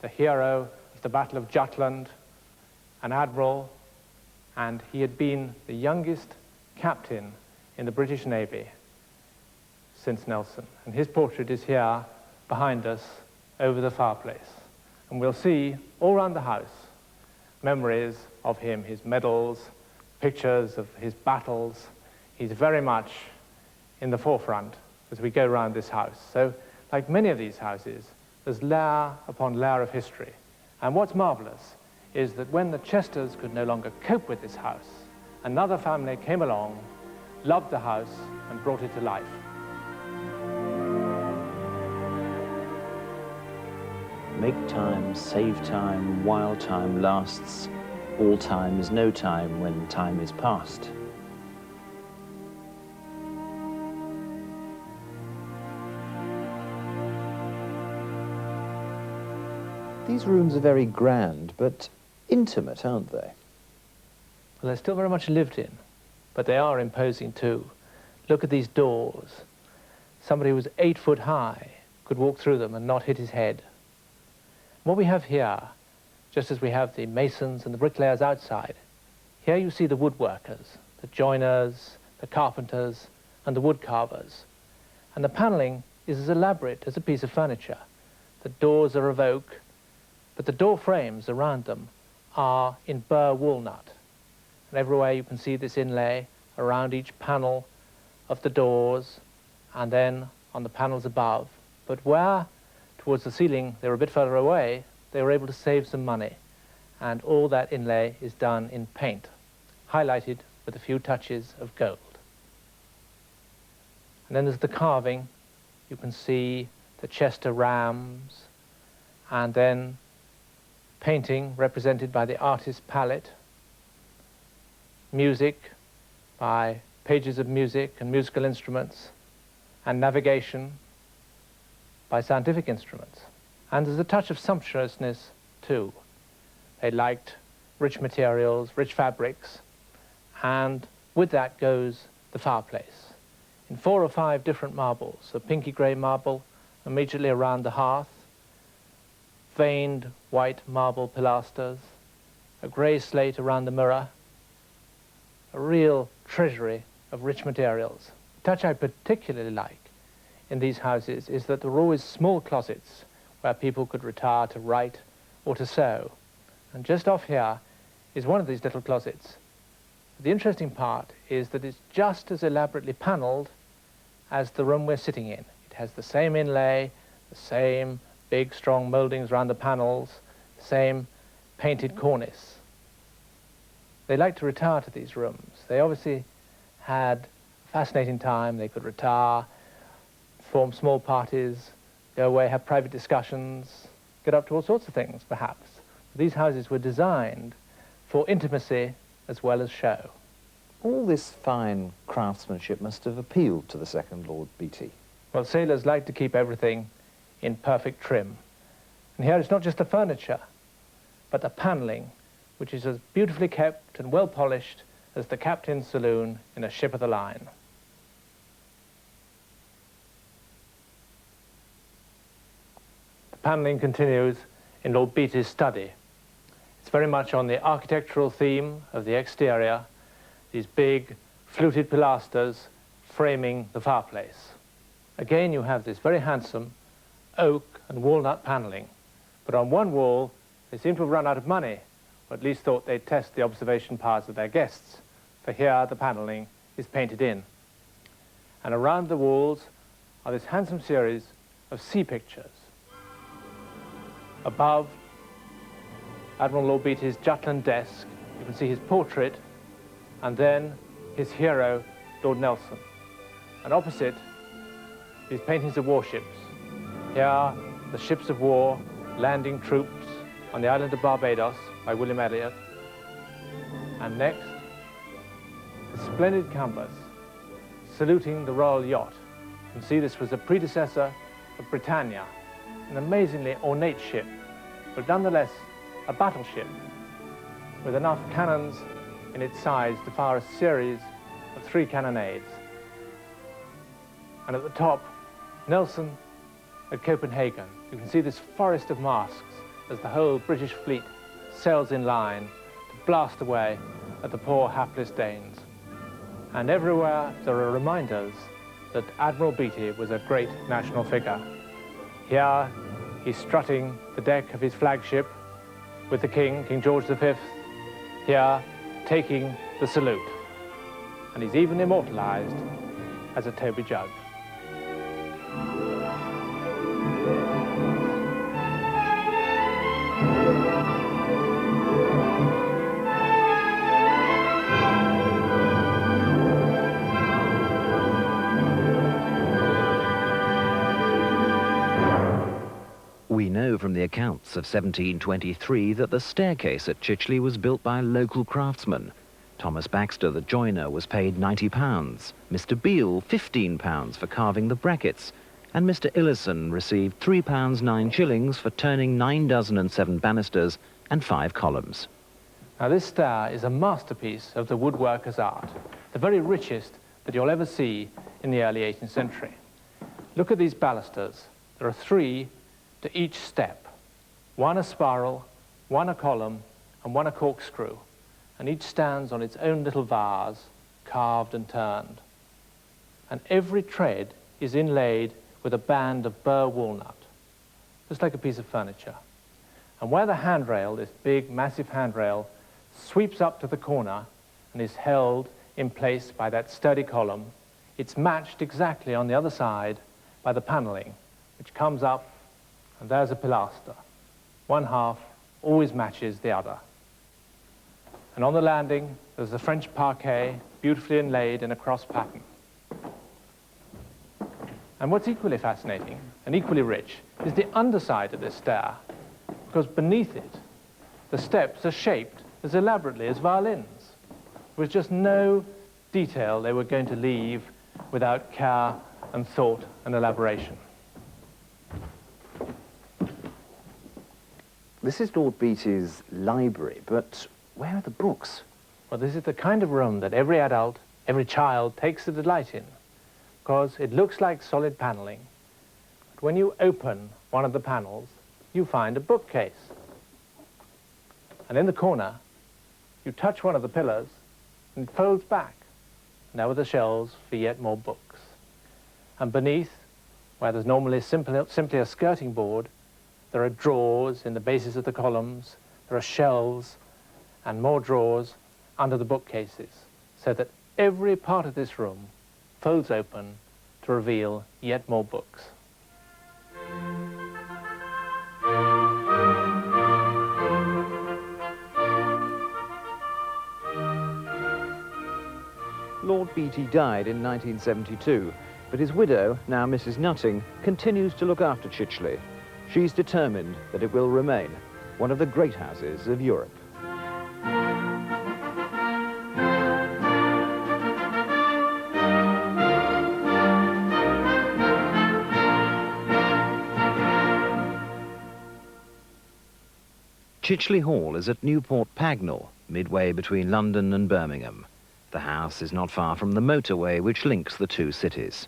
the hero of the Battle of Jutland, an admiral, and he had been the youngest captain in the British Navy since Nelson. And his portrait is here behind us over the fireplace. And we'll see all around the house memories of him, his medals, pictures of his battles. He's very much in the forefront as we go around this house. So, like many of these houses, there's layer upon layer of history. And what's marvelous is that when the Chesters could no longer cope with this house, another family came along, loved the house, and brought it to life. Make time, save time, while time lasts. All time is no time when time is past. These rooms are very grand, but intimate, aren't they? Well, they're still very much lived in, but they are imposing too. Look at these doors. Somebody who was 8 foot high could walk through them and not hit his head. What we have here, just as we have the masons and the bricklayers outside, here you see the woodworkers, the joiners, the carpenters, and the wood carvers. And the panelling is as elaborate as a piece of furniture. The doors are of oak, but the door frames around them are in burr walnut. And everywhere you can see this inlay around each panel of the doors and then on the panels above. But where towards the ceiling they were a bit further away, they were able to save some money. And all that inlay is done in paint, highlighted with a few touches of gold. And then there's the carving. You can see the Chester rams, and then painting represented by the artist's palette, music by pages of music and musical instruments, and navigation by scientific instruments. And there's a touch of sumptuousness too. They liked rich materials, rich fabrics, and with that goes the fireplace in 4 or 5 different marbles, a pinky grey marble immediately around the hearth, veined white marble pilasters, a grey slate around the mirror, a real treasury of rich materials. The touch I particularly like in these houses is that there were always small closets where people could retire to write or to sew. And just off here is one of these little closets. The interesting part is that it's just as elaborately panelled as the room we're sitting in. It has the same inlay, the same big strong mouldings around the panels, same painted cornice. They liked to retire to these rooms. They obviously had a fascinating time. They could retire, form small parties, go away, have private discussions, get up to all sorts of things, perhaps. These houses were designed for intimacy as well as show. All this fine craftsmanship must have appealed to the second Lord Beatty. Well, sailors like to keep everything in perfect trim. And here it's not just the furniture, but the panelling, which is as beautifully kept and well polished as the captain's saloon in a ship of the line. The panelling continues in Lord Beatty's study. It's very much on the architectural theme of the exterior, these big fluted pilasters framing the fireplace. Again, you have this very handsome oak and walnut panelling, but on one wall they seem to have run out of money, or at least thought they'd test the observation powers of their guests, for here the panelling is painted in. And around the walls are this handsome series of sea pictures. Above Admiral Lord Beatty's Jutland desk, you can see his portrait, and then his hero, Lord Nelson. And opposite, these paintings of warships. Here, the ships of war landing troops on the island of Barbados by William Elliot. And next, the splendid canvas saluting the royal yacht. You can see this was a predecessor of Britannia, an amazingly ornate ship, but nonetheless a battleship with enough cannons in its sides to fire a series of 3 cannonades. And at the top, Nelson at Copenhagen. You can see this forest of masks as the whole British fleet sails in line to blast away at the poor hapless Danes. And everywhere there are reminders that Admiral Beatty was a great national figure. Here he's strutting the deck of his flagship with the King, King George V, here taking the salute. And he's even immortalised as a Toby Jug. We know from the accounts of 1723 that the staircase at Chicheley was built by local craftsmen. Thomas Baxter, the joiner, was paid £90, Mr. Beale £15 for carving the brackets, and Mr. Illison received £3 9s for turning 9 dozen and 7 banisters and 5 columns. Now this stair is a masterpiece of the woodworker's art, the very richest that you'll ever see in the early 18th century. Look at these balusters. There are 3 to each step, 1 a spiral, 1 a column, and 1 a corkscrew, and each stands on its own little vase, carved and turned. And every tread is inlaid with a band of burr walnut, just like a piece of furniture. And where the handrail, this big, massive handrail, sweeps up to the corner and is held in place by that sturdy column, it's matched exactly on the other side by the panelling, which comes up, and there's a pilaster. One half always matches the other. And on the landing, there's the French parquet, beautifully inlaid in a cross pattern. And what's equally fascinating and equally rich is the underside of this stair, because beneath it, the steps are shaped as elaborately as violins. There was just no detail they were going to leave without care and thought and elaboration. This is Lord Beatty's library, but where are the books? Well, this is the kind of room that every adult, every child takes a delight in, because it looks like solid paneling. But when you open one of the panels, you find a bookcase. And in the corner, you touch one of the pillars and it folds back. And there are the shelves for yet more books. And beneath, where there's normally simply a skirting board, there are drawers in the bases of the columns, there are shelves and more drawers under the bookcases, so that every part of this room folds open to reveal yet more books. Lord Beatty died in 1972, but his widow, now Mrs. Nutting, continues to look after Chicheley. She's determined that it will remain one of the great houses of Europe. Chicheley Hall is at Newport Pagnell, midway between London and Birmingham. The house is not far from the motorway which links the two cities.